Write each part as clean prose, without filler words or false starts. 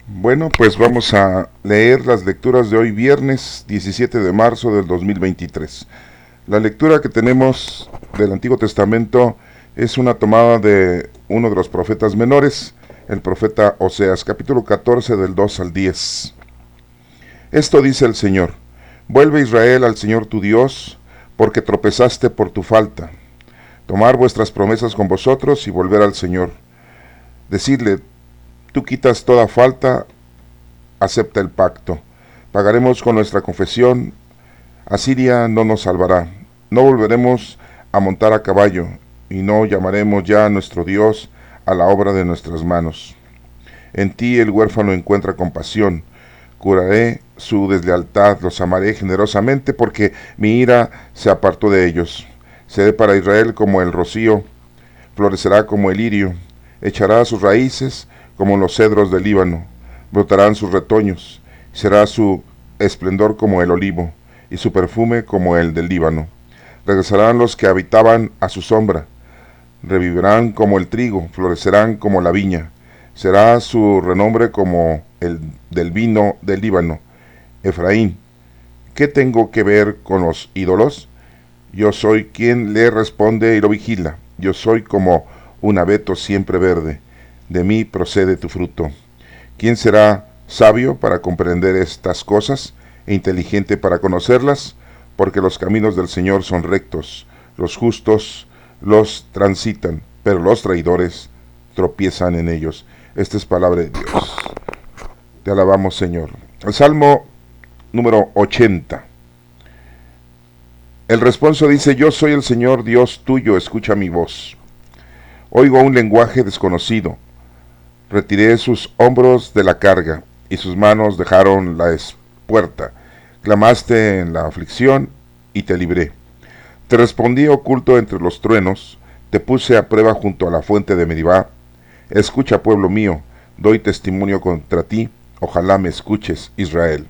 Bueno, pues vamos a leer las lecturas de hoy viernes 17 de marzo del 2023. La lectura que tenemos del Antiguo Testamento es una tomada de uno de los profetas menores, el profeta Oseas, capítulo 14 del 2 al 10. Esto dice el Señor: Vuelve Israel al Señor tu Dios, porque tropezaste por tu falta. Tomar vuestras promesas con vosotros y volver al Señor. Decidle: tú quitas toda falta, acepta el pacto. Pagaremos con nuestra confesión. Asiria no nos salvará. No volveremos a montar a caballo, y no llamaremos ya a nuestro Dios a la obra de nuestras manos. En ti el huérfano encuentra compasión. Curaré su deslealtad, los amaré generosamente, porque mi ira se apartó de ellos. Seré para Israel como el rocío, florecerá como el lirio, echará sus raíces como los cedros del Líbano, brotarán sus retoños, será su esplendor como el olivo, y su perfume como el del Líbano. Regresarán los que habitaban a su sombra, revivirán como el trigo, florecerán como la viña, será su renombre como el del vino del Líbano. Efraín, ¿qué tengo que ver con los ídolos? Yo soy quien le responde y lo vigila. Yo soy como un abeto siempre verde. De mí procede tu fruto. ¿Quién será sabio para comprender estas cosas e inteligente para conocerlas? Porque los caminos del Señor son rectos, los justos los transitan, pero los traidores tropiezan en ellos. Esta es palabra de Dios. Te alabamos, Señor. El Salmo número 80. El responso dice: Yo soy el Señor Dios tuyo, escucha mi voz. Oigo un lenguaje desconocido. Retiré sus hombros de la carga, y sus manos dejaron la espuerta. Clamaste en la aflicción, y te libré. Te respondí oculto entre los truenos, te puse a prueba junto a la fuente de Meribá. Escucha, pueblo mío, doy testimonio contra ti, ojalá me escuches, Israel.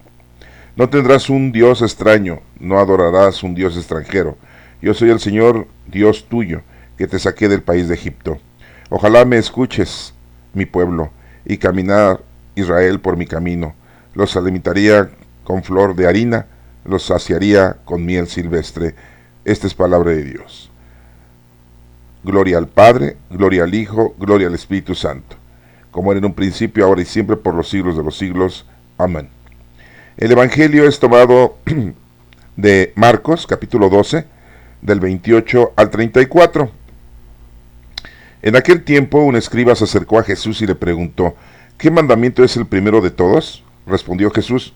No tendrás un Dios extraño, no adorarás un Dios extranjero. Yo soy el Señor, Dios tuyo, que te saqué del país de Egipto. Ojalá me escuches, mi pueblo, y caminar Israel por mi camino. Los alimentaría con flor de harina, los saciaría con miel silvestre. Esta es palabra de Dios. Gloria al Padre, gloria al Hijo, gloria al Espíritu Santo, como era en un principio, ahora y siempre, por los siglos de los siglos. Amén. El Evangelio es tomado de Marcos, capítulo 12, del 28 al 34. En aquel tiempo un escriba se acercó a Jesús y le preguntó: ¿qué mandamiento es el primero de todos? Respondió Jesús: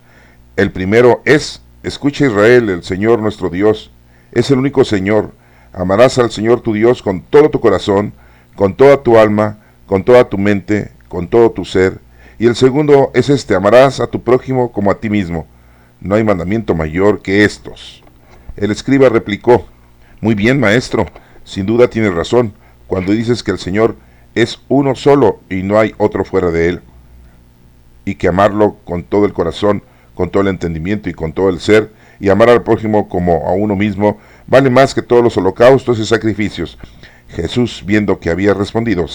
el primero es: escucha, Israel, el Señor nuestro Dios es el único Señor. Amarás al Señor tu Dios con todo tu corazón, con toda tu alma, con toda tu mente, con todo tu ser. Y el segundo es este: amarás a tu prójimo como a ti mismo. No hay mandamiento mayor que estos. El escriba replicó: muy bien, maestro, sin duda tienes razón cuando dices que el Señor es uno solo y no hay otro fuera de él, y que amarlo con todo el corazón, con todo el entendimiento y con todo el ser, y amar al prójimo como a uno mismo, vale más que todos los holocaustos y sacrificios. Jesús, viendo que había respondido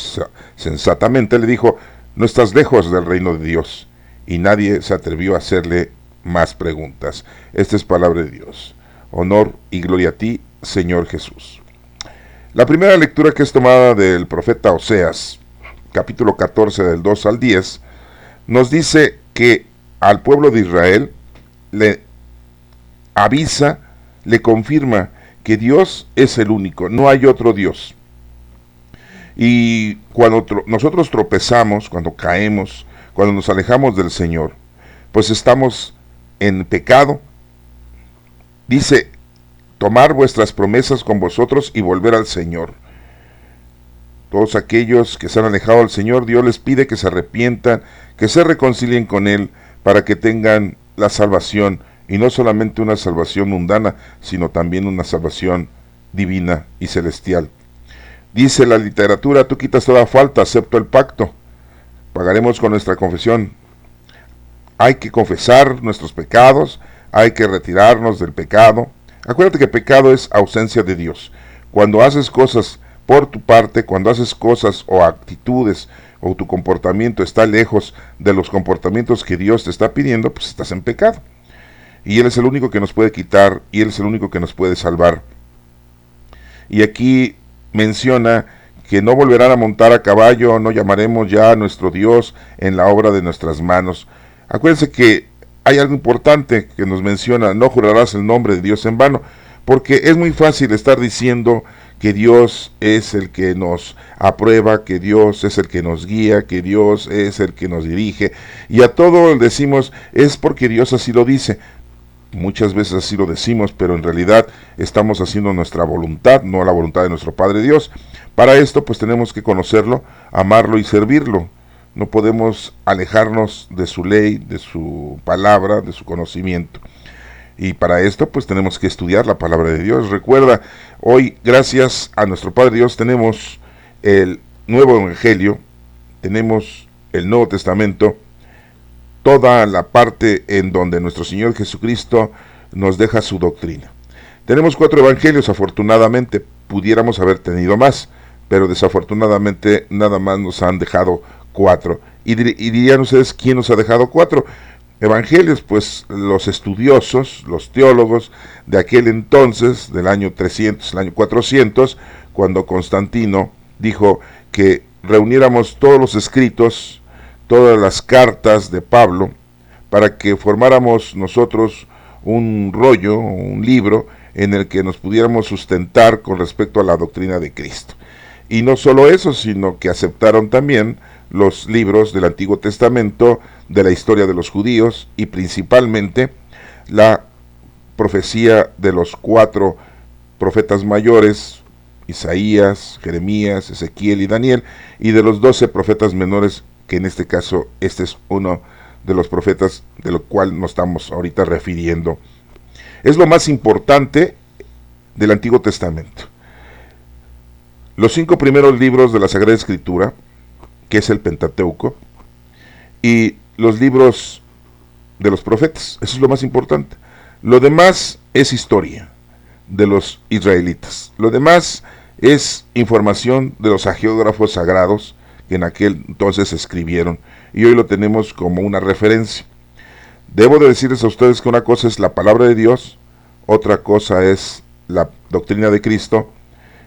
sensatamente, le dijo: no estás lejos del reino de Dios. Y nadie se atrevió a hacerle más preguntas. Esta es palabra de Dios. Honor y gloria a ti, Señor Jesús. La primera lectura, que es tomada del profeta Oseas, capítulo 14 del 2 al 10, nos dice que al pueblo de Israel le avisa, le confirma que Dios es el único, no hay otro Dios. Y cuando nosotros tropezamos, cuando caemos, cuando nos alejamos del Señor, pues estamos en pecado. Dice: tomar vuestras promesas con vosotros y volver al Señor. Todos aquellos que se han alejado del Señor, Dios les pide que se arrepientan, que se reconcilien con Él, para que tengan la salvación, y no solamente una salvación mundana, sino también una salvación divina y celestial. Dice la literatura: tú quitas toda falta, acepto el pacto. Pagaremos con nuestra confesión. Hay que confesar nuestros pecados, hay que retirarnos del pecado. Acuérdate que pecado es ausencia de Dios. Cuando haces cosas Por tu parte, cuando haces cosas o actitudes o tu comportamiento está lejos de los comportamientos que Dios te está pidiendo, pues estás en pecado. Y Él es el único que nos puede quitar, y Él es el único que nos puede salvar. Y aquí menciona que no volverán a montar a caballo, no llamaremos ya a nuestro Dios en la obra de nuestras manos. Acuérdense que hay algo importante que nos menciona: no jurarás el nombre de Dios en vano, porque es muy fácil estar diciendo que Dios es el que nos aprueba, que Dios es el que nos guía, que Dios es el que nos dirige, y a todo decimos es porque Dios así lo dice. Muchas veces así lo decimos, pero en realidad estamos haciendo nuestra voluntad, no la voluntad de nuestro Padre Dios. Para esto pues tenemos que conocerlo, amarlo y servirlo. No podemos alejarnos de su ley, de su palabra, de su conocimiento. Y para esto pues tenemos que estudiar la palabra de Dios. Recuerda, hoy gracias a nuestro Padre Dios tenemos el nuevo evangelio, tenemos el Nuevo Testamento, toda la parte en donde nuestro Señor Jesucristo nos deja su doctrina. Tenemos 4 evangelios, afortunadamente, pudiéramos haber tenido más, pero desafortunadamente nada más nos han dejado 4. Y dirían ustedes, ¿quién nos ha dejado 4 evangelios? Pues los estudiosos, los teólogos de aquel entonces, del año 300, el año 400, cuando Constantino dijo que reuniéramos todos los escritos, todas las cartas de Pablo, para que formáramos nosotros un rollo, un libro, en el que nos pudiéramos sustentar con respecto a la doctrina de Cristo. Y no solo eso, sino que aceptaron también los libros del Antiguo Testamento, de la historia de los judíos, y principalmente la profecía de los 4 profetas mayores, Isaías, Jeremías, Ezequiel y Daniel, y de los 12 profetas menores, que en este caso este es uno de los profetas de lo cual nos estamos ahorita refiriendo. Es lo más importante del Antiguo Testamento. Los 5 primeros libros de la Sagrada Escritura, que es el Pentateuco, y los libros de los profetas, eso es lo más importante. Lo demás es historia de los israelitas. Lo demás es información de los hagiógrafos sagrados que en aquel entonces escribieron, y hoy lo tenemos como una referencia. Debo de decirles a ustedes que una cosa es la palabra de Dios, otra cosa es la doctrina de Cristo,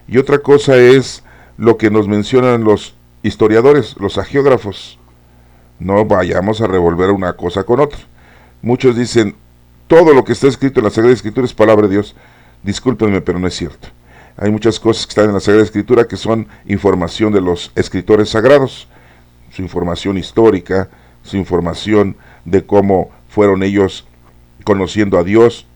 y otra cosa es lo que nos mencionan los historiadores, los hagiógrafos. No vayamos a revolver una cosa con otra. Muchos dicen, todo lo que está escrito en la Sagrada Escritura es palabra de Dios. Discúlpenme, pero no es cierto. Hay muchas cosas que están en la Sagrada Escritura que son información de los escritores sagrados, su información histórica, su información de cómo fueron ellos conociendo a Dios,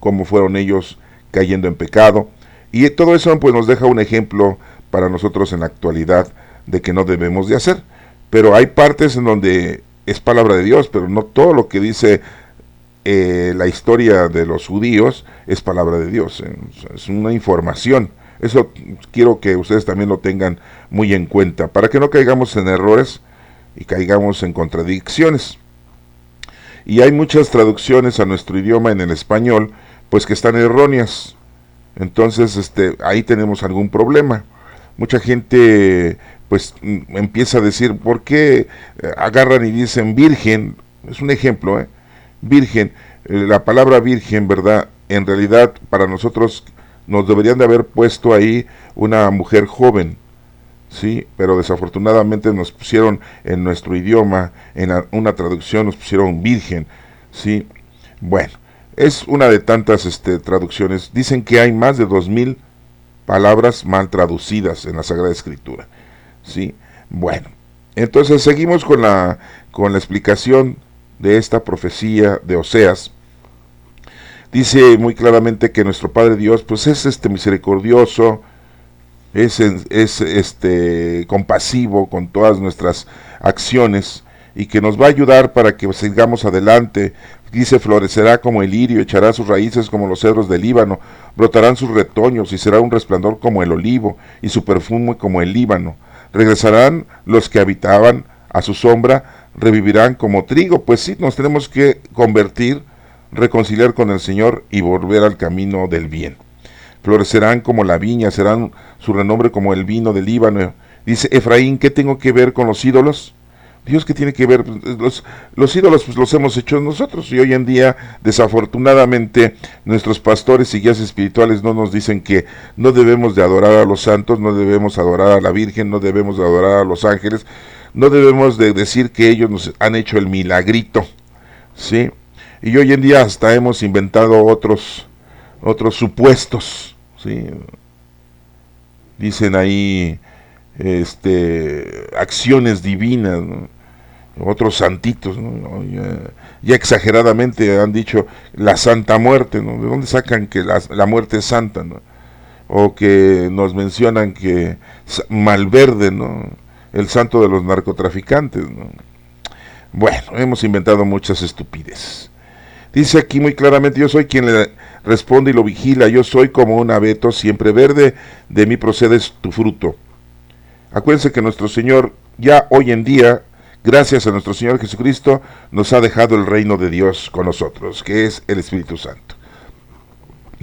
cómo fueron ellos cayendo en pecado, y todo eso pues nos deja un ejemplo para nosotros en la actualidad de que no debemos de hacer. Pero hay partes en donde es palabra de Dios, pero no todo lo que dice la historia de los judíos es palabra de Dios, es una información. Eso quiero que ustedes también lo tengan muy en cuenta, para que no caigamos en errores y caigamos en contradicciones. Y hay muchas traducciones a nuestro idioma en el español, pues que están erróneas. Entonces, ahí tenemos algún problema. Mucha gente pues empieza a decir, ¿por qué agarran y dicen virgen? Es un ejemplo, virgen, la palabra virgen, ¿verdad? En realidad para nosotros nos deberían de haber puesto ahí una mujer joven, ¿sí? Pero desafortunadamente nos pusieron en nuestro idioma, en una traducción nos pusieron virgen, ¿sí? Bueno, es una de tantas traducciones. Dicen que hay más de 2000 palabras mal traducidas en la Sagrada Escritura, ¿sí? Bueno, entonces seguimos con la explicación de esta profecía de Oseas. Dice muy claramente que nuestro Padre Dios pues es misericordioso, es compasivo con todas nuestras acciones, y que nos va a ayudar para que sigamos adelante. Dice, florecerá como el lirio, echará sus raíces como los cedros del Líbano, brotarán sus retoños y será un resplandor como el olivo y su perfume como el Líbano. Regresarán los que habitaban a su sombra, revivirán como trigo. Pues sí, nos tenemos que convertir, reconciliar con el Señor y volver al camino del bien. florecerán como la viña, serán su renombre como el vino del Líbano. Dice Efraín, ¿qué tengo que ver con los ídolos? Dios, ¿qué tiene que ver? Los ídolos pues los hemos hecho nosotros, y hoy en día desafortunadamente nuestros pastores y guías espirituales no nos dicen que no debemos de adorar a los santos, no debemos adorar a la Virgen, no debemos de adorar a los ángeles, no debemos de decir que ellos nos han hecho el milagrito, ¿sí? Y hoy en día hasta hemos inventado otros supuestos, ¿sí? Dicen ahí acciones divinas, ¿no? Otros santitos, ¿no? Ya exageradamente han dicho la Santa Muerte, ¿no? ¿De dónde sacan que la muerte es santa, ¿no? O que nos mencionan que Malverde, ¿no? El santo de los narcotraficantes, ¿no? Bueno, hemos inventado muchas estupideces. Dice aquí muy claramente, yo soy quien le responde y lo vigila, yo soy como un abeto siempre verde, de mí procedes tu fruto. Acuérdense que nuestro Señor ya hoy en día, gracias a nuestro Señor Jesucristo, nos ha dejado el reino de Dios con nosotros, que es el Espíritu Santo,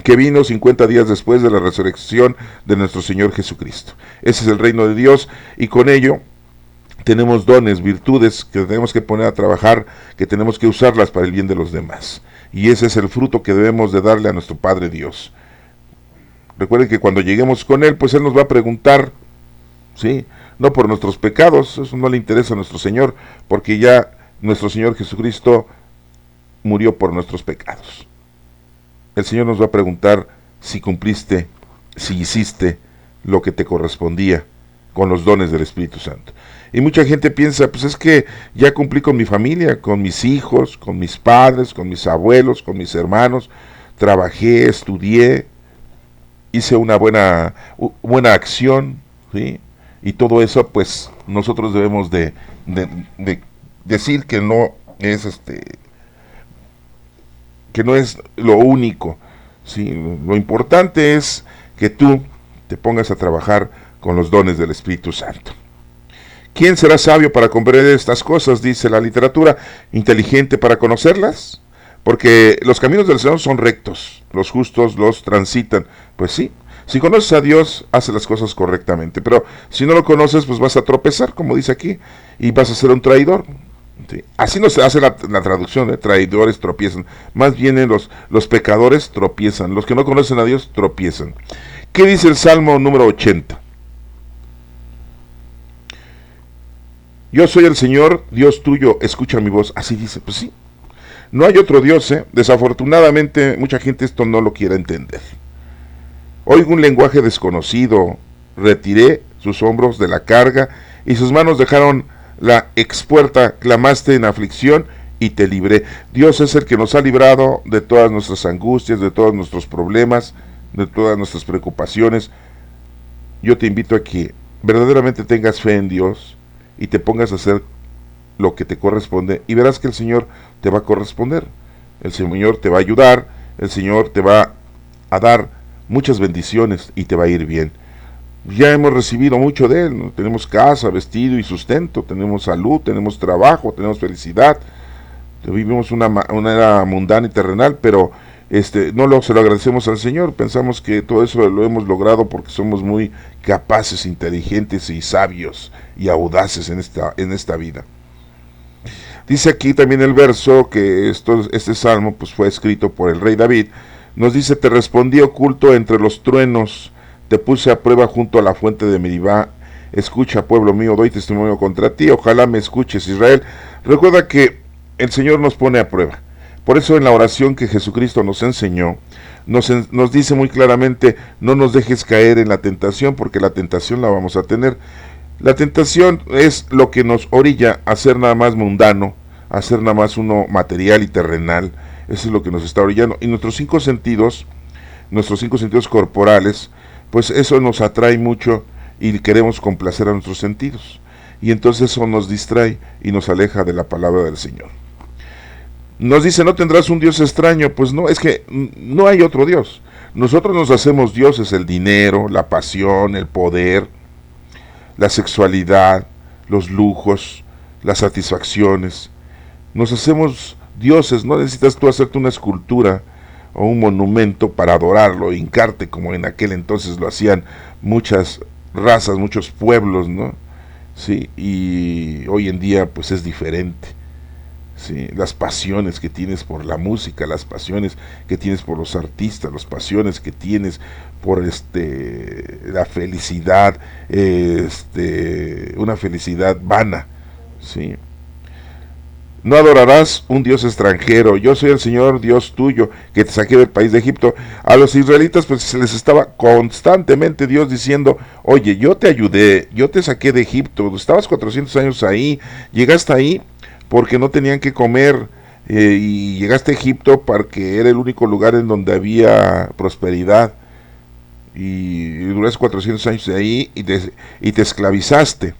que vino 50 días después de la resurrección de nuestro Señor Jesucristo. Ese es el reino de Dios, y con ello tenemos dones, virtudes que tenemos que poner a trabajar, que tenemos que usarlas para el bien de los demás. Y ese es el fruto que debemos de darle a nuestro Padre Dios. Recuerden que cuando lleguemos con Él, pues Él nos va a preguntar, ¿sí? No por nuestros pecados, eso no le interesa a nuestro Señor, porque ya nuestro Señor Jesucristo murió por nuestros pecados. El Señor nos va a preguntar si cumpliste, si hiciste lo que te correspondía con los dones del Espíritu Santo. Y mucha gente piensa, pues es que ya cumplí con mi familia, con mis hijos, con mis padres, con mis abuelos, con mis hermanos, trabajé, estudié, hice una buena acción, ¿sí? Y todo eso, pues nosotros debemos de decir que no es que no es lo único, ¿sí? Lo importante es que tú te pongas a trabajar con los dones del Espíritu Santo. ¿Quién será sabio para comprender estas cosas? Dice la literatura. ¿Inteligente para conocerlas? Porque los caminos del Señor son rectos, los justos los transitan. Pues sí, si conoces a Dios, hace las cosas correctamente, pero si no lo conoces, pues vas a tropezar, como dice aquí, y vas a ser un traidor. ¿Sí? Así no se hace la traducción, traidores tropiezan. Más bien los pecadores tropiezan, los que no conocen a Dios tropiezan. ¿Qué dice el Salmo número 80? Yo soy el Señor, Dios tuyo, escucha mi voz. Así dice, pues sí. No hay otro Dios, ¿eh? Desafortunadamente, mucha gente esto no lo quiere entender. Oigo un lenguaje desconocido, retiré sus hombros de la carga, y sus manos dejaron la expuerta, clamaste en aflicción, y te libré. Dios es el que nos ha librado de todas nuestras angustias, de todos nuestros problemas, de todas nuestras preocupaciones. Yo te invito a que verdaderamente tengas fe en Dios, y te pongas a hacer lo que te corresponde, y verás que el Señor te va a corresponder, el Señor te va a ayudar, el Señor te va a dar muchas bendiciones y te va a ir bien. Ya hemos recibido mucho de Él, ¿no? Tenemos casa, vestido y sustento, tenemos salud, tenemos trabajo, tenemos felicidad, vivimos una era mundana y terrenal, pero se lo agradecemos al Señor. Pensamos que todo eso lo hemos logrado porque somos muy capaces, inteligentes y sabios y audaces en esta vida. Dice aquí también el verso que este salmo pues fue escrito por el rey David. Nos dice: te respondí oculto entre los truenos, te puse a prueba junto a la fuente de Meribá. Escucha, pueblo mío, doy testimonio contra ti, ojalá me escuches, Israel. Recuerda que el Señor nos pone a prueba. Por eso en la oración que Jesucristo nos enseñó, nos dice muy claramente: no nos dejes caer en la tentación, porque la tentación la vamos a tener. La tentación es lo que nos orilla a ser nada más mundano, a ser nada más uno material y terrenal. Eso es lo que nos está orillando. Y nuestros cinco sentidos corporales, pues eso nos atrae mucho y queremos complacer a nuestros sentidos. Y entonces eso nos distrae y nos aleja de la palabra del Señor. Nos dice: no tendrás un Dios extraño. Pues no, es que no hay otro Dios. Nosotros nos hacemos dioses: el dinero, la pasión, el poder, la sexualidad, los lujos, las satisfacciones. Nos hacemos dioses. No necesitas tú hacerte una escultura o un monumento para adorarlo, hincarte como en aquel entonces lo hacían muchas razas, muchos pueblos, ¿no? Sí, y hoy en día pues es diferente. Sí, las pasiones que tienes por la música, las pasiones que tienes por los artistas, las pasiones que tienes por la felicidad, una felicidad vana, sí. No adorarás un Dios extranjero, yo soy el Señor Dios tuyo, que te saqué del país de Egipto. A los israelitas pues se les estaba constantemente Dios diciendo, oye, yo te ayudé, yo te saqué de Egipto, estabas 400 años ahí, llegaste ahí porque no tenían que comer, y llegaste a Egipto porque era el único lugar en donde había prosperidad, y duraste 400 años de ahí y te esclavizaste,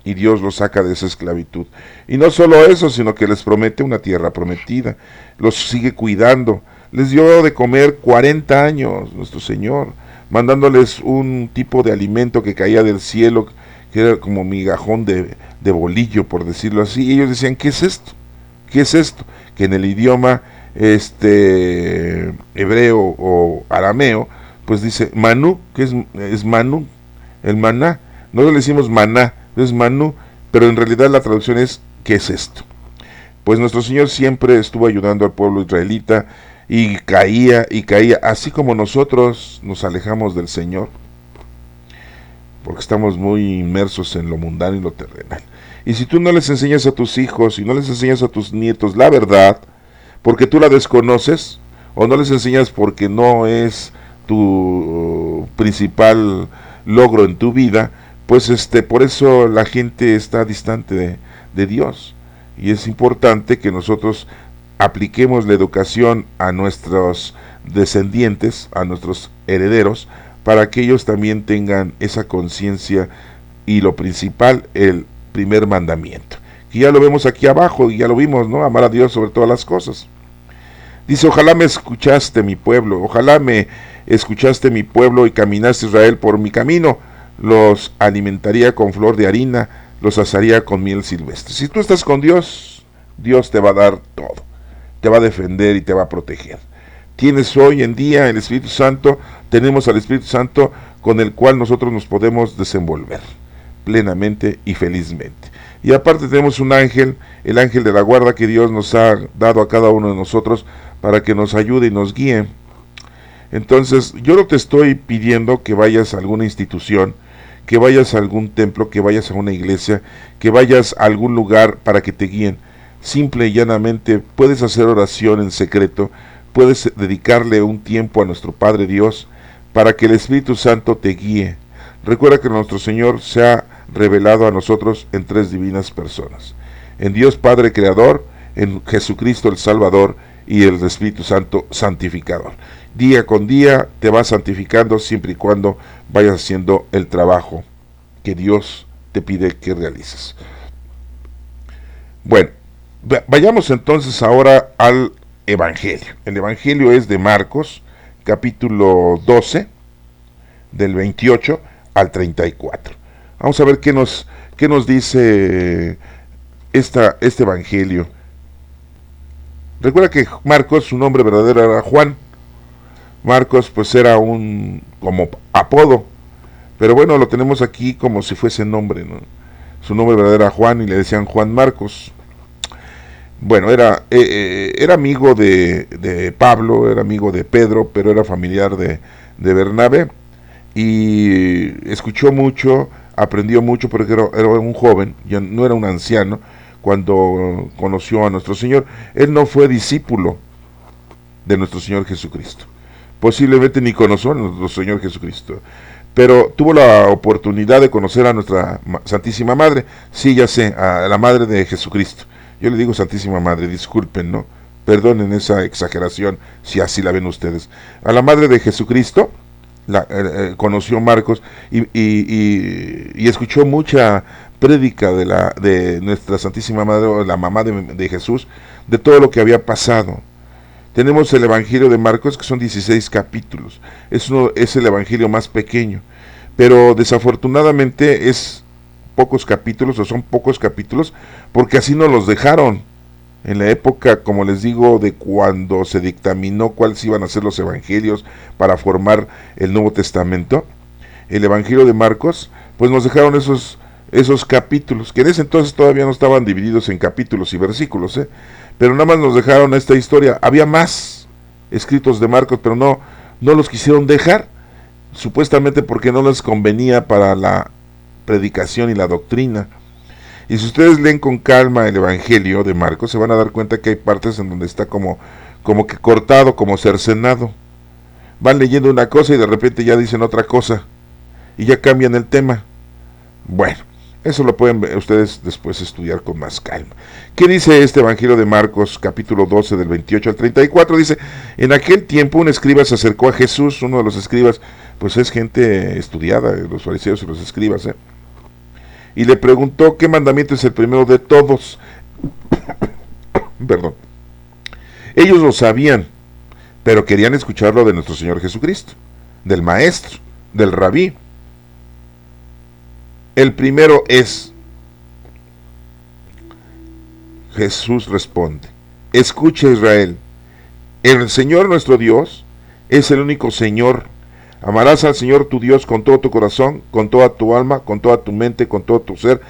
y Dios los saca de esa esclavitud. Y no solo eso, sino que les promete una tierra prometida, los sigue cuidando, les dio de comer 40 años nuestro Señor, mandándoles un tipo de alimento que caía del cielo, que era como migajón de bolillo, por decirlo así, y ellos decían, ¿qué es esto? ¿Qué es esto? Que en el idioma hebreo o arameo, pues dice manú, que es manú, el maná. Nosotros le decimos maná, es manú, pero en realidad la traducción es ¿qué es esto? Pues nuestro Señor siempre estuvo ayudando al pueblo israelita y caía, así como nosotros nos alejamos del Señor, porque estamos muy inmersos en lo mundano y lo terrenal. Y si tú no les enseñas a tus hijos y no les enseñas a tus nietos la verdad, porque tú la desconoces, o no les enseñas porque no es tu principal logro en tu vida, pues por eso la gente está distante de Dios. Y es importante que nosotros apliquemos la educación a nuestros descendientes, a nuestros herederos, para que ellos también tengan esa conciencia y lo principal, el primer mandamiento, que ya lo vemos aquí abajo y ya lo vimos, ¿no? Amar a Dios sobre todas las cosas. Dice, ojalá me escuchaste mi pueblo, ojalá me escuchaste mi pueblo y caminaste Israel por mi camino, los alimentaría con flor de harina, los asaría con miel silvestre. Si tú estás con Dios, Dios te va a dar todo, te va a defender y te va a proteger. Tienes hoy en día el Espíritu Santo, tenemos al Espíritu Santo con el cual nosotros nos podemos desenvolver plenamente y felizmente. Y aparte tenemos un ángel, el ángel de la guarda que Dios nos ha dado a cada uno de nosotros para que nos ayude y nos guíe. Entonces, yo no te estoy pidiendo que vayas a alguna institución, que vayas a algún templo, que vayas a una iglesia, que vayas a algún lugar para que te guíen. Simple y llanamente puedes hacer oración en secreto, puedes dedicarle un tiempo a nuestro Padre Dios para que el Espíritu Santo te guíe. Recuerda que nuestro Señor se ha revelado a nosotros en tres divinas personas: en Dios Padre Creador, en Jesucristo el Salvador y el Espíritu Santo Santificador. Día con día te vas santificando siempre y cuando vayas haciendo el trabajo que Dios te pide que realices. Bueno, vayamos entonces ahora al Evangelio. El Evangelio es de Marcos, capítulo 12, del 28 al 34. Vamos a ver qué nos dice este Evangelio. Recuerda que Marcos, su nombre verdadero era Juan. Marcos pues era un como apodo, pero bueno, lo tenemos aquí como si fuese nombre, ¿no? Su nombre verdadero era Juan y le decían Juan Marcos. Bueno, era amigo de Pablo, era amigo de Pedro, pero era familiar de Bernabé, y escuchó mucho, aprendió mucho, porque era un joven, ya no era un anciano, cuando conoció a nuestro Señor. Él no fue discípulo de nuestro Señor Jesucristo, posiblemente ni conoció a nuestro Señor Jesucristo, pero tuvo la oportunidad de conocer a nuestra Santísima Madre. Sí, ya sé, a la Madre de Jesucristo. Yo le digo Santísima Madre, disculpen, ¿no? Perdonen esa exageración, si así la ven ustedes. A la Madre de Jesucristo conoció Marcos y escuchó mucha prédica de nuestra Santísima Madre, la mamá de Jesús, de todo lo que había pasado. Tenemos el Evangelio de Marcos, que son 16 capítulos. Es el Evangelio más pequeño, pero desafortunadamente son pocos capítulos, porque así nos los dejaron. en la época, como les digo, de cuando se dictaminó cuáles iban a ser los evangelios para formar el Nuevo Testamento, el Evangelio de Marcos, pues nos dejaron esos capítulos, que en ese entonces todavía no estaban divididos en capítulos y versículos, pero nada más nos dejaron esta historia. Había más escritos de Marcos, pero no los quisieron dejar, supuestamente porque no les convenía para la predicación y la doctrina. Y si ustedes leen con calma el Evangelio de Marcos, se van a dar cuenta que hay partes en donde está como que cortado, como cercenado. Van leyendo una cosa y de repente ya dicen otra cosa, y ya cambian el tema. Bueno, eso lo pueden ustedes después estudiar con más calma. ¿Qué dice este Evangelio de Marcos, capítulo 12, del 28 al 34? Dice, en aquel tiempo un escriba se acercó a Jesús. Uno de los escribas, pues es gente estudiada, los fariseos y los escribas, y le preguntó qué mandamiento es el primero de todos. Perdón. Ellos lo sabían, pero querían escucharlo de nuestro Señor Jesucristo, del maestro, del rabí. El primero es, Jesús responde, escucha Israel, el Señor nuestro Dios es el único Señor. Amarás al Señor tu Dios con todo tu corazón, con toda tu alma, con toda tu mente, con todo tu ser.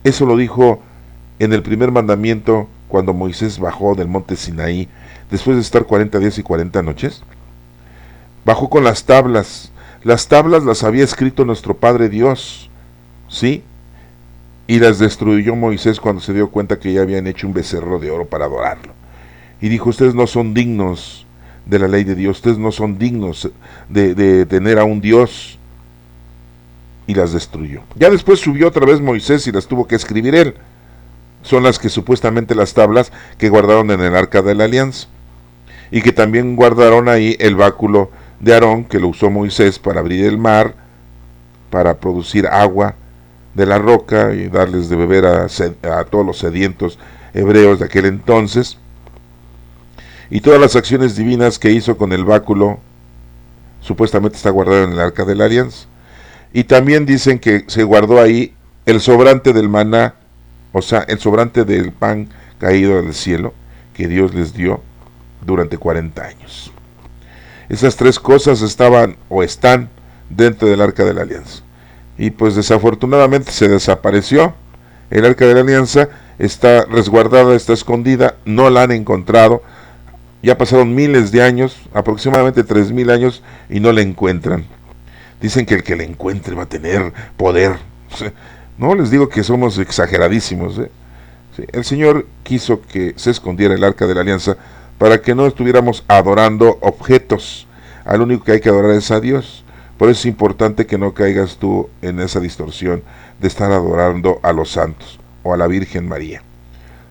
Eso lo dijo en el primer mandamiento cuando Moisés bajó del monte Sinaí, después de estar 40 días y 40 noches. Bajó con las tablas. Las tablas las había escrito nuestro Padre Dios, ¿sí? Y las destruyó Moisés cuando se dio cuenta que ya habían hecho un becerro de oro para adorarlo. Y dijo, ustedes no son dignos de la ley de Dios, ustedes no son dignos de tener a un Dios, y las destruyó. Ya después subió otra vez Moisés y las tuvo que escribir él. Son las que supuestamente las tablas que guardaron en el arca de la alianza, y que también guardaron ahí el báculo de Aarón, que lo usó Moisés para abrir el mar, para producir agua de la roca y darles de beber a todos los sedientos hebreos de aquel entonces. Y todas las acciones divinas que hizo con el báculo supuestamente está guardado en el arca de la alianza. Y también dicen que se guardó ahí el sobrante del maná, o sea, el sobrante del pan caído del cielo que Dios les dio durante 40 años. Esas tres cosas estaban o están dentro del arca de la alianza. Y pues desafortunadamente se desapareció. El arca de la alianza está resguardada, está escondida, no la han encontrado. Ya pasaron miles de años, aproximadamente 3000 años, y no la encuentran. Dicen que el que la encuentre va a tener poder. No, les digo que somos exageradísimos. Sí, el Señor quiso que se escondiera el arca de la alianza para que no estuviéramos adorando objetos. Al único que hay que adorar es a Dios. Por eso es importante que no caigas tú en esa distorsión de estar adorando a los santos o a la Virgen María.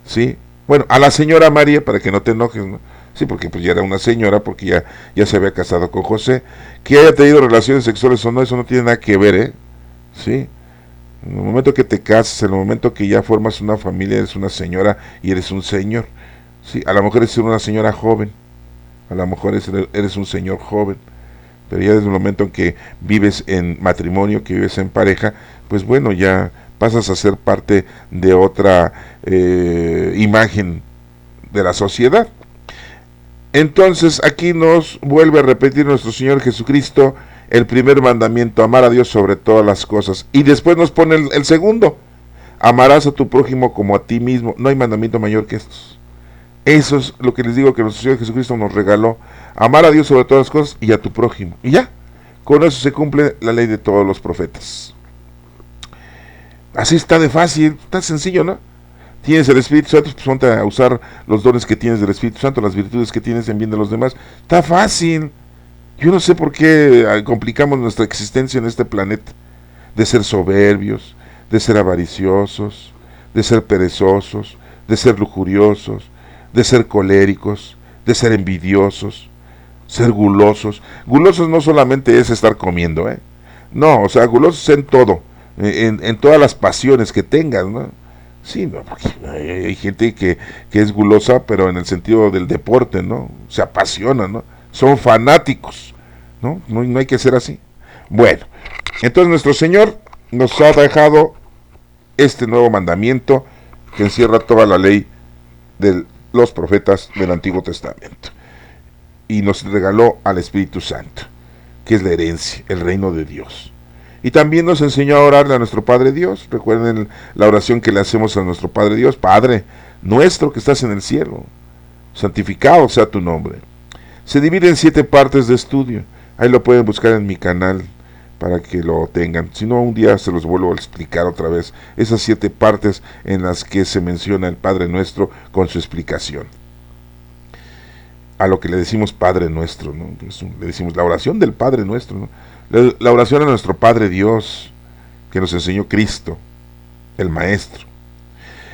¿Sí? Bueno, a la señora María, para que no te enojes, ¿no? Sí, porque pues ya era una señora, porque ya se había casado con José. Que haya tenido relaciones sexuales o no, eso no tiene nada que ver, ¿sí? En el momento que te casas, en el momento que ya formas una familia, eres una señora y eres un señor. Sí, a lo mejor eres una señora joven, a lo mejor eres un señor joven, pero ya desde el momento en que vives en matrimonio, que vives en pareja, pues bueno, ya pasas a ser parte de otra imagen de la sociedad. Entonces aquí nos vuelve a repetir nuestro Señor Jesucristo el primer mandamiento, amar a Dios sobre todas las cosas, y después nos pone el segundo, amarás a tu prójimo como a ti mismo. No hay mandamiento mayor que estos. Eso es lo que les digo que nuestro Señor Jesucristo nos regaló, amar a Dios sobre todas las cosas y a tu prójimo, y ya, con eso se cumple la ley de todos los profetas. Así está de fácil, está sencillo, ¿no? Tienes el Espíritu Santo, pues ponte a usar los dones que tienes del Espíritu Santo, las virtudes que tienes en bien de los demás. Está fácil. Yo no sé por qué complicamos nuestra existencia en este planeta, de ser soberbios, de ser avariciosos, de ser perezosos, de ser lujuriosos, de ser coléricos, de ser envidiosos, ser gulosos. Gulosos no solamente es estar comiendo, no, o sea, gulosos en todo, en todas las pasiones que tengas, ¿no? Sí, no, porque hay gente que es gulosa, pero en el sentido del deporte, ¿no? Se apasiona, ¿no? Son fanáticos, ¿no? No hay que ser así. Bueno, entonces nuestro Señor nos ha dejado este nuevo mandamiento que encierra toda la ley de los profetas del Antiguo Testamento. Y nos regaló al Espíritu Santo, que es la herencia, el reino de Dios. Y también nos enseñó a orarle a nuestro Padre Dios. Recuerden la oración que le hacemos a nuestro Padre Dios: Padre nuestro que estás en el cielo, santificado sea tu nombre. Se divide en 7 partes de estudio. Ahí lo pueden buscar en mi canal para que lo tengan. Si no, un día se los vuelvo a explicar otra vez. Esas 7 partes en las que se menciona el Padre Nuestro con su explicación. A lo que le decimos Padre Nuestro, ¿no? Le decimos la oración del Padre Nuestro, ¿no? La oración a nuestro Padre Dios, que nos enseñó Cristo, el Maestro.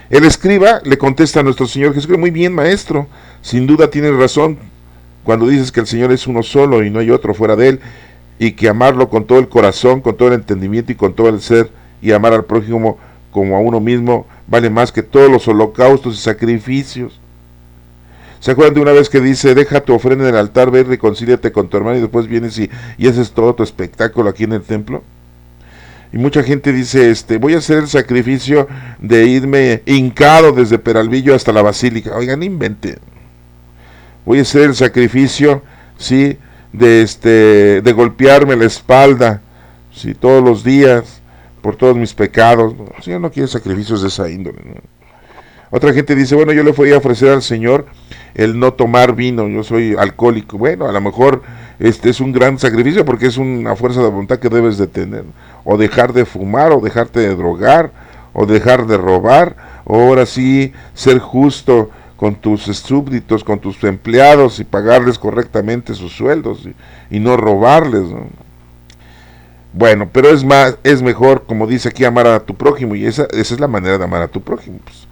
El escriba le contesta a nuestro Señor Jesucristo: muy bien, Maestro, sin duda tienes razón cuando dices que el Señor es uno solo y no hay otro fuera de Él, y que amarlo con todo el corazón, con todo el entendimiento y con todo el ser, y amar al prójimo como a uno mismo, vale más que todos los holocaustos y sacrificios. ¿Se acuerdan de una vez que dice: deja tu ofrenda en el altar, ve y reconcíliate con tu hermano, y después vienes y haces todo tu espectáculo aquí en el templo? Y mucha gente dice: voy a hacer el sacrificio de irme hincado desde Peralvillo hasta la Basílica. Oigan, inventen. Voy a hacer el sacrificio, sí, de golpearme la espalda, sí, todos los días, por todos mis pecados. El Señor no quiere sacrificios de esa índole, ¿no? Otra gente dice: bueno, yo le voy a ofrecer al Señor el no tomar vino, yo soy alcohólico. Bueno, a lo mejor es un gran sacrificio porque es una fuerza de voluntad que debes de tener. O dejar de fumar, o dejarte de drogar, o dejar de robar, o ahora sí ser justo con tus súbditos, con tus empleados, y pagarles correctamente sus sueldos y no robarles, ¿no? Bueno, pero es mejor, como dice aquí, amar a tu prójimo, y esa es la manera de amar a tu prójimo, pues,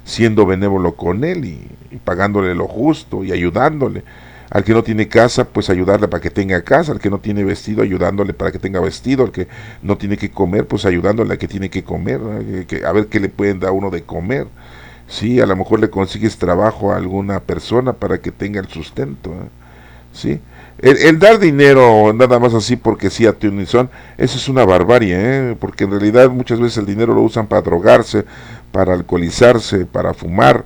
siendo benévolo con él y pagándole lo justo y ayudándole. Al que no tiene casa, pues ayudarle para que tenga casa. Al que no tiene vestido, ayudándole para que tenga vestido. Al que no tiene que comer, pues ayudándole a que tiene que comer, ¿no? A ver qué le pueden dar a uno de comer. Sí, a lo mejor le consigues trabajo a alguna persona para que tenga el sustento, ¿eh? Sí. El dar dinero nada más así porque sí a tu unison, eso es una barbarie, ¿eh? Porque en realidad muchas veces el dinero lo usan para drogarse, para alcoholizarse, para fumar,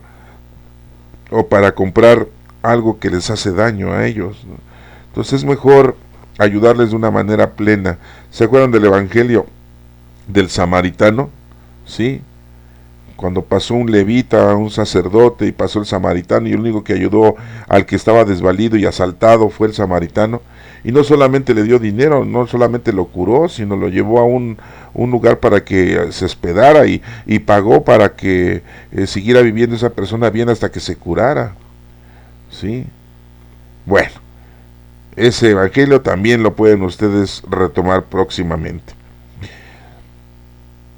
o para comprar algo que les hace daño a ellos, ¿no? Entonces es mejor ayudarles de una manera plena. ¿Se acuerdan del evangelio del samaritano? Sí, cuando pasó un levita, un sacerdote, y pasó el samaritano, y el único que ayudó al que estaba desvalido y asaltado fue el samaritano. Y no solamente le dio dinero, no solamente lo curó, sino lo llevó a un lugar para que se hospedara, y pagó para que siguiera viviendo esa persona bien hasta que se curara. ¿Sí? Bueno, ese evangelio también lo pueden ustedes retomar próximamente.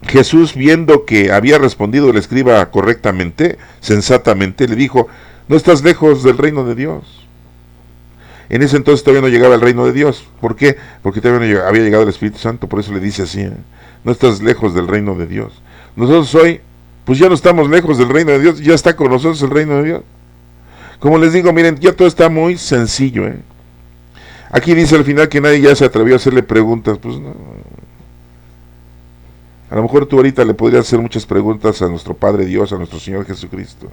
Jesús, viendo que había respondido el escriba correctamente, sensatamente, le dijo: no estás lejos del reino de Dios. En ese entonces todavía no llegaba el reino de Dios. ¿Por qué? Porque todavía no había llegado el Espíritu Santo. Por eso le dice así, ¿eh? No estás lejos del reino de Dios. Nosotros hoy, pues ya no estamos lejos del reino de Dios, ya está con nosotros el reino de Dios. Como les digo, miren, ya todo está muy sencillo, ¿eh? Aquí dice al final que nadie ya se atrevió a hacerle preguntas. Pues no. A lo mejor tú ahorita le podrías hacer muchas preguntas a nuestro Padre Dios, a nuestro Señor Jesucristo.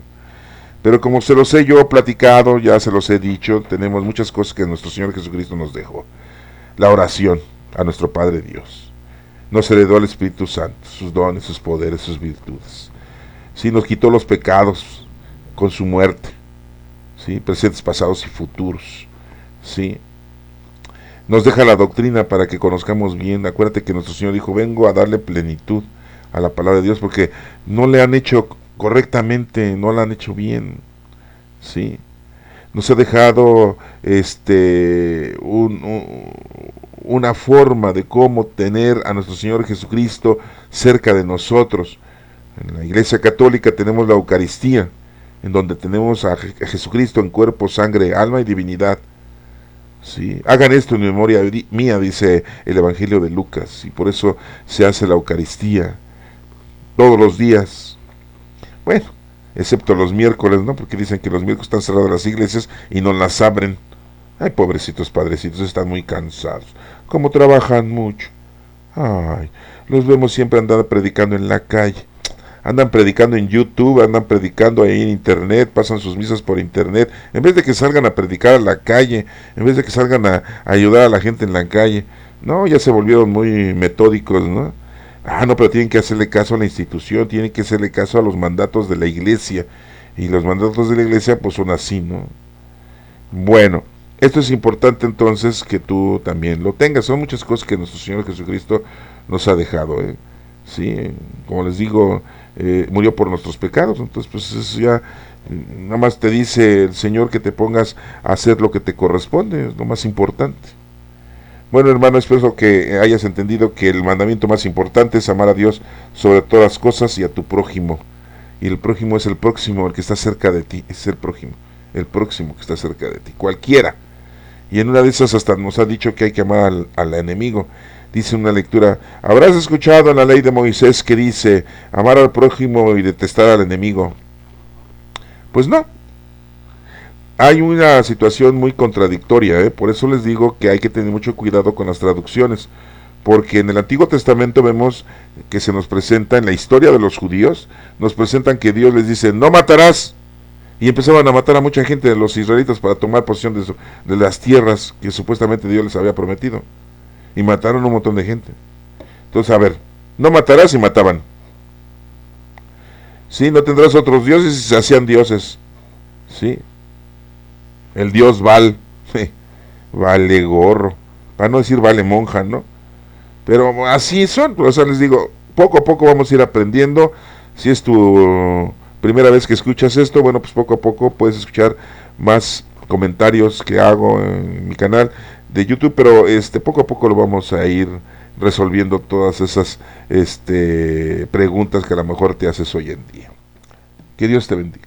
Pero como se los he yo platicado, ya se los he dicho, tenemos muchas cosas que nuestro Señor Jesucristo nos dejó. La oración a nuestro Padre Dios. Nos heredó el Espíritu Santo, sus dones, sus poderes, sus virtudes. Sí, nos quitó los pecados con su muerte. Sí, presentes, pasados y futuros. Sí. Nos deja la doctrina para que conozcamos bien. Acuérdate que nuestro Señor dijo: vengo a darle plenitud a la palabra de Dios, porque no le han hecho correctamente, no la han hecho bien. ¿Sí? Nos ha dejado una forma de cómo tener a nuestro Señor Jesucristo cerca de nosotros. En la Iglesia Católica tenemos la Eucaristía, en donde tenemos a Jesucristo en cuerpo, sangre, alma y divinidad. ¿Sí? Hagan esto en memoria mía, dice el Evangelio de Lucas, y por eso se hace la Eucaristía todos los días. Bueno, excepto los miércoles, ¿no? Porque dicen que los miércoles están cerradas las iglesias y no las abren. Ay, pobrecitos padrecitos, están muy cansados. Como trabajan mucho. Ay, los vemos siempre andando predicando en la calle. andan predicando en YouTube, andan predicando ahí en internet, pasan sus misas por internet, en vez de que salgan a predicar a la calle, en vez de que salgan a ayudar a la gente en la calle. No, ya se volvieron muy metódicos, ¿no? No, pero tienen que hacerle caso a la institución, tienen que hacerle caso a los mandatos de la iglesia, y los mandatos de la iglesia pues son así, ¿no? Bueno, esto es importante entonces que tú también lo tengas. Son muchas cosas que nuestro Señor Jesucristo nos ha dejado, ¿eh? Sí, como les digo, murió por nuestros pecados. Entonces pues eso ya, nada más te dice el Señor que te pongas a hacer lo que te corresponde, es lo más importante. Bueno, hermano, espero que hayas entendido que el mandamiento más importante es amar a Dios sobre todas las cosas y a tu prójimo. Y el prójimo es el próximo, el que está cerca de ti, es el prójimo, el próximo que está cerca de ti, cualquiera. Y en una de esas hasta nos ha dicho que hay que amar al enemigo. Dice una lectura: habrás escuchado en la ley de Moisés que dice amar al prójimo y detestar al enemigo. Pues no, hay una situación muy contradictoria, por eso les digo que hay que tener mucho cuidado con las traducciones, porque en el Antiguo Testamento vemos que se nos presenta, en la historia de los judíos, nos presentan que Dios les dice, no matarás, y empezaban a matar a mucha gente de los israelitas para tomar posesión de las tierras que supuestamente Dios les había prometido, y mataron a un montón de gente. Entonces, a ver, no matarás, y mataban. Sí, no tendrás otros dioses, y se hacían dioses. Sí, el dios Baal, vale gorro, para no decir vale monja, ¿no? Pero así son, o sea, les digo, poco a poco vamos a ir aprendiendo. Si es tu primera vez que escuchas esto, bueno, pues poco a poco puedes escuchar más comentarios que hago en mi canal de YouTube, pero poco a poco lo vamos a ir resolviendo todas esas preguntas que a lo mejor te haces hoy en día. Que Dios te bendiga.